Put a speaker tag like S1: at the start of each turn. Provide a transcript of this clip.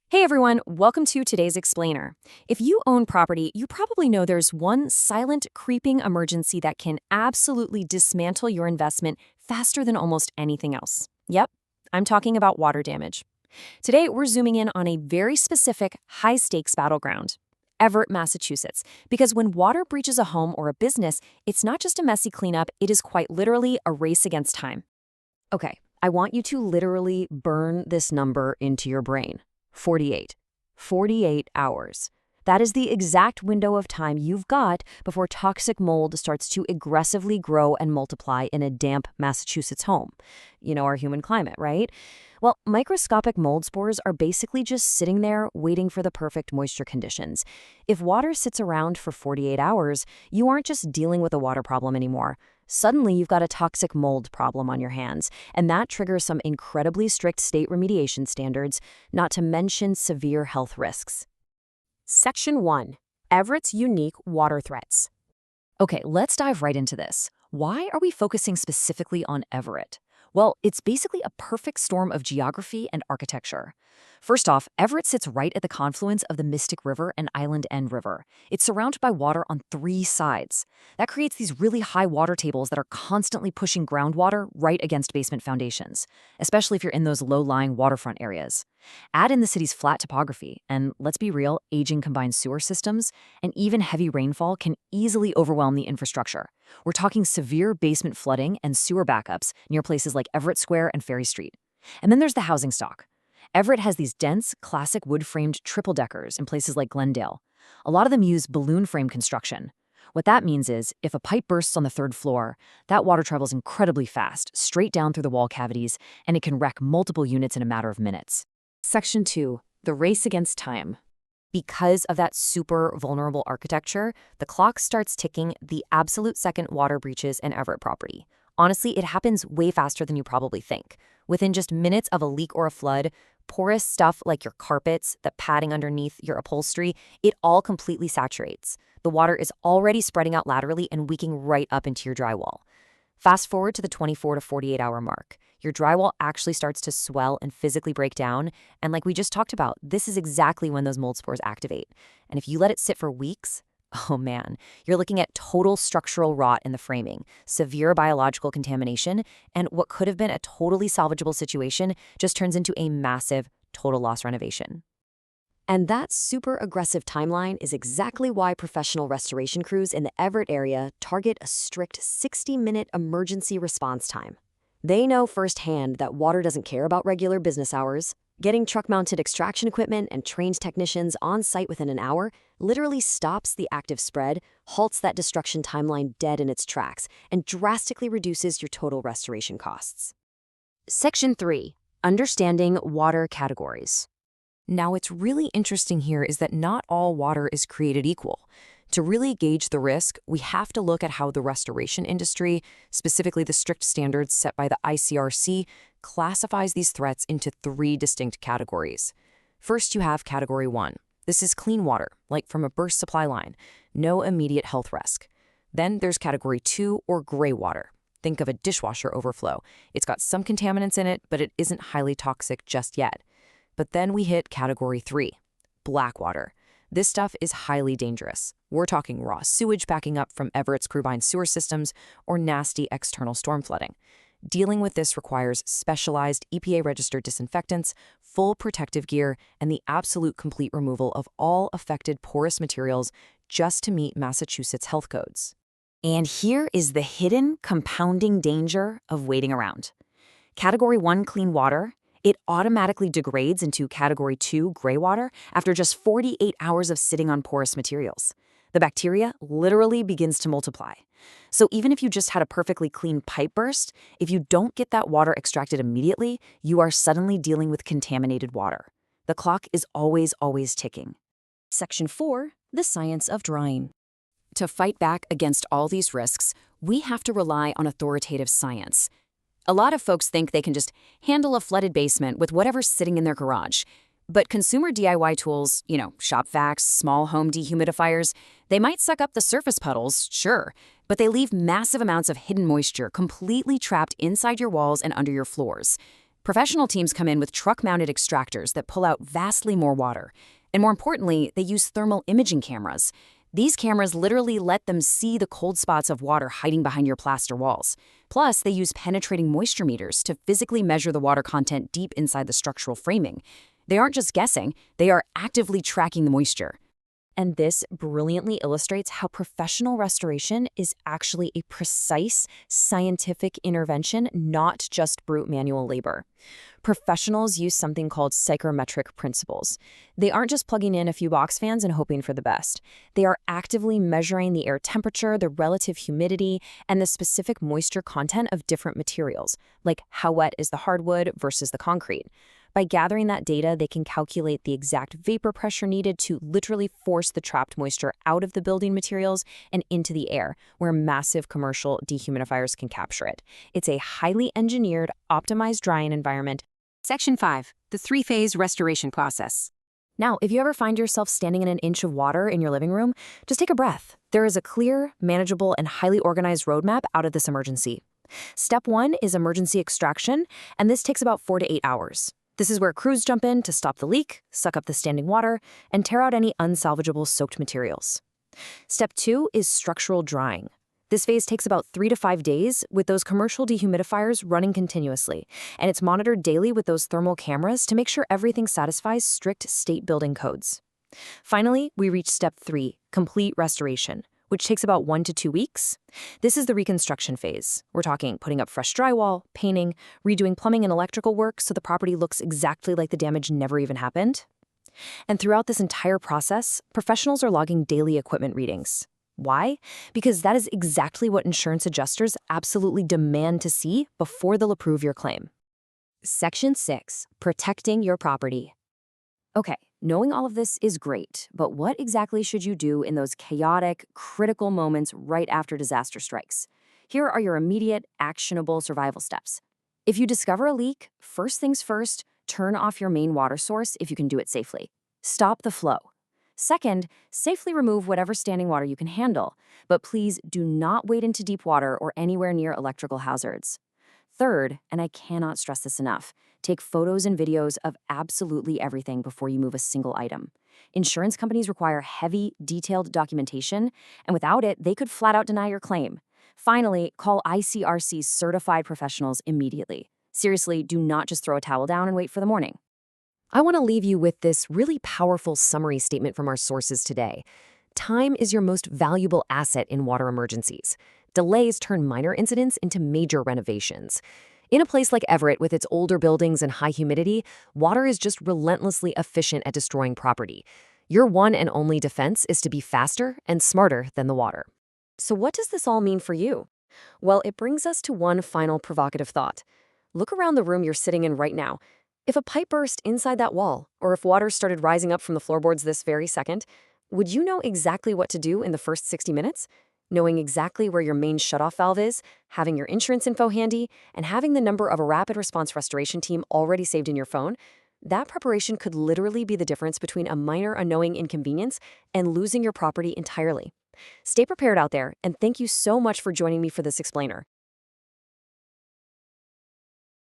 S1: Hey everyone, welcome to today's Explainer. If you own property, you probably know there's one silent, creeping emergency that can absolutely dismantle your investment faster than almost anything else. Yep, I'm talking about water damage. Today, we're zooming in on a very specific, high-stakes battleground. Everett, Massachusetts. Because when water breaches a home or a business, it's not just a messy cleanup, it is quite literally a race against time. Okay, I want you to literally burn this number into your brain. 48. 48 hours. That is the exact window of time you've got before toxic mold starts to aggressively grow and multiply in a damp Massachusetts home. You know, our human climate, right? Well, microscopic mold spores are basically just sitting there waiting for the perfect moisture conditions. If water sits around for 48 hours, you aren't just dealing with a water problem anymore. Suddenly, you've got a toxic mold problem on your hands, and that triggers some incredibly strict state remediation standards, not to mention severe health risks. Section 1. Everett's unique water threats. Okay, let's dive right into this. Why are we focusing specifically on Everett? Well, it's basically a perfect storm of geography and architecture. First off, Everett sits right at the confluence of the Mystic River and Island End River. It's surrounded by water on three sides. That creates these really high water tables that are constantly pushing groundwater right against basement foundations, especially if you're in those low-lying waterfront areas. Add in the city's flat topography, and let's be real, aging combined sewer systems, and even heavy rainfall can easily overwhelm the infrastructure. We're talking severe basement flooding and sewer backups near places like Everett Square and Ferry Street. And then there's the housing stock. Everett has these dense, classic wood-framed triple-deckers in places like Glendale. A lot of them use balloon frame construction. What that means is, if a pipe bursts on the third floor, that water travels incredibly fast, straight down through the wall cavities, and it can wreck multiple units in a matter of minutes. Section 2. The race against time. Because of that super vulnerable architecture, the clock starts ticking the absolute second water breaches an Everett property. Honestly, it happens way faster than you probably think. Within just minutes of a leak or a flood, porous stuff like your carpets, the padding underneath your upholstery, it all completely saturates. The water is already spreading out laterally and leaking right up into your drywall. Fast forward to the 24 to 48 hour mark. Your drywall actually starts to swell and physically break down. And like we just talked about, this is exactly when those mold spores activate. And if you let it sit for weeks, oh man, you're looking at total structural rot in the framing, severe biological contamination, and what could have been a totally salvageable situation just turns into a massive total loss renovation. And that super aggressive timeline is exactly why professional restoration crews in the Everett area target a strict 60-minute emergency response time. They know firsthand that water doesn't care about regular business hours. Getting truck-mounted extraction equipment and trained technicians on site within an hour literally stops the active spread, halts that destruction timeline dead in its tracks, and drastically reduces your total restoration costs. Section 3. Understanding water categories. Now, what's really interesting here is that not all water is created equal. To really gauge the risk, we have to look at how the restoration industry, specifically the strict standards set by the IICRC, classifies these threats into three distinct categories. First, you have Category 1. This is clean water, like from a burst supply line, no immediate health risk. Then there's Category 2, or gray water. Think of a dishwasher overflow. It's got some contaminants in it, but it isn't highly toxic just yet. But then we hit Category 3, black water. This stuff is highly dangerous. We're talking raw sewage backing up from Everett's Crewvine sewer systems or nasty external storm flooding. Dealing with this requires specialized EPA-registered disinfectants, full protective gear, and the absolute complete removal of all affected porous materials just to meet Massachusetts health codes. And here is the hidden, compounding danger of waiting around. Category 1 clean water. It automatically degrades into Category 2 gray water after just 48 hours of sitting on porous materials. The bacteria literally begins to multiply. So even if you just had a perfectly clean pipe burst, if you don't get that water extracted immediately, you are suddenly dealing with contaminated water. The clock is always ticking. Section 4. The science of drying. To fight back against all these risks, we have to rely on authoritative science. A lot of folks think they can just handle a flooded basement with whatever's sitting in their garage. But consumer DIY tools, shop vacs, small home dehumidifiers, they might suck up the surface puddles, sure, but they leave massive amounts of hidden moisture completely trapped inside your walls and under your floors. Professional teams come in with truck-mounted extractors that pull out vastly more water. And more importantly, they use thermal imaging cameras. These cameras literally let them see the cold spots of water hiding behind your plaster walls. Plus, they use penetrating moisture meters to physically measure the water content deep inside the structural framing. They aren't just guessing, they are actively tracking the moisture. And this brilliantly illustrates how professional restoration is actually a precise scientific intervention, not just brute manual labor. Professionals use something called psychrometric principles. They aren't just plugging in a few box fans and hoping for the best. They are actively measuring the air temperature, the relative humidity, and the specific moisture content of different materials, like how wet is the hardwood versus the concrete. By gathering that data, they can calculate the exact vapor pressure needed to literally force the trapped moisture out of the building materials and into the air, where massive commercial dehumidifiers can capture it. It's a highly engineered, optimized drying environment.
S2: Section 5. The three-phase restoration process.
S1: Now, if you ever find yourself standing in an inch of water in your living room, just take a breath. There is a clear, manageable, and highly organized roadmap out of this emergency. Step 1 is emergency extraction, and this takes about 4 to 8 hours. This is where crews jump in to stop the leak, suck up the standing water, and tear out any unsalvageable soaked materials. Step 2 is structural drying. This phase takes about 3 to 5 days with those commercial dehumidifiers running continuously, and it's monitored daily with those thermal cameras to make sure everything satisfies strict state building codes. Finally, we reach step 3, complete restoration, which takes about 1 to 2 weeks. This is the reconstruction phase. We're talking putting up fresh drywall, painting, redoing plumbing and electrical work so the property looks exactly like the damage never even happened. And throughout this entire process, professionals are logging daily equipment readings. Why? Because that is exactly what insurance adjusters absolutely demand to see before they'll approve your claim. Section 6, protecting your property. Okay, knowing all of this is great, but what exactly should you do in those chaotic, critical moments right after disaster strikes? Here are your immediate, actionable survival steps. If you discover a leak, first things first, turn off your main water source if you can do it safely. Stop the flow. Second, safely remove whatever standing water you can handle, but please do not wade into deep water or anywhere near electrical hazards. Third, and I cannot stress this enough, take photos and videos of absolutely everything before you move a single item. Insurance companies require heavy, detailed documentation, and without it, they could flat out deny your claim. Finally, call IICRC's certified professionals immediately. Seriously, do not just throw a towel down and wait for the morning. I want to leave you with this really powerful summary statement from our sources today. Time is your most valuable asset in water emergencies. Delays turn minor incidents into major renovations. In a place like Everett with its older buildings and high humidity, water is just relentlessly efficient at destroying property. Your one and only defense is to be faster and smarter than the water. So what does this all mean for you? Well, it brings us to one final provocative thought. Look around the room you're sitting in right now. If a pipe burst inside that wall, or if water started rising up from the floorboards this very second, would you know exactly what to do in the first 60 minutes? Knowing exactly where your main shutoff valve is, having your insurance info handy, and having the number of a rapid response restoration team already saved in your phone, that preparation could literally be the difference between a minor unknowing inconvenience and losing your property entirely. Stay prepared out there, and thank you so much for joining me for this explainer.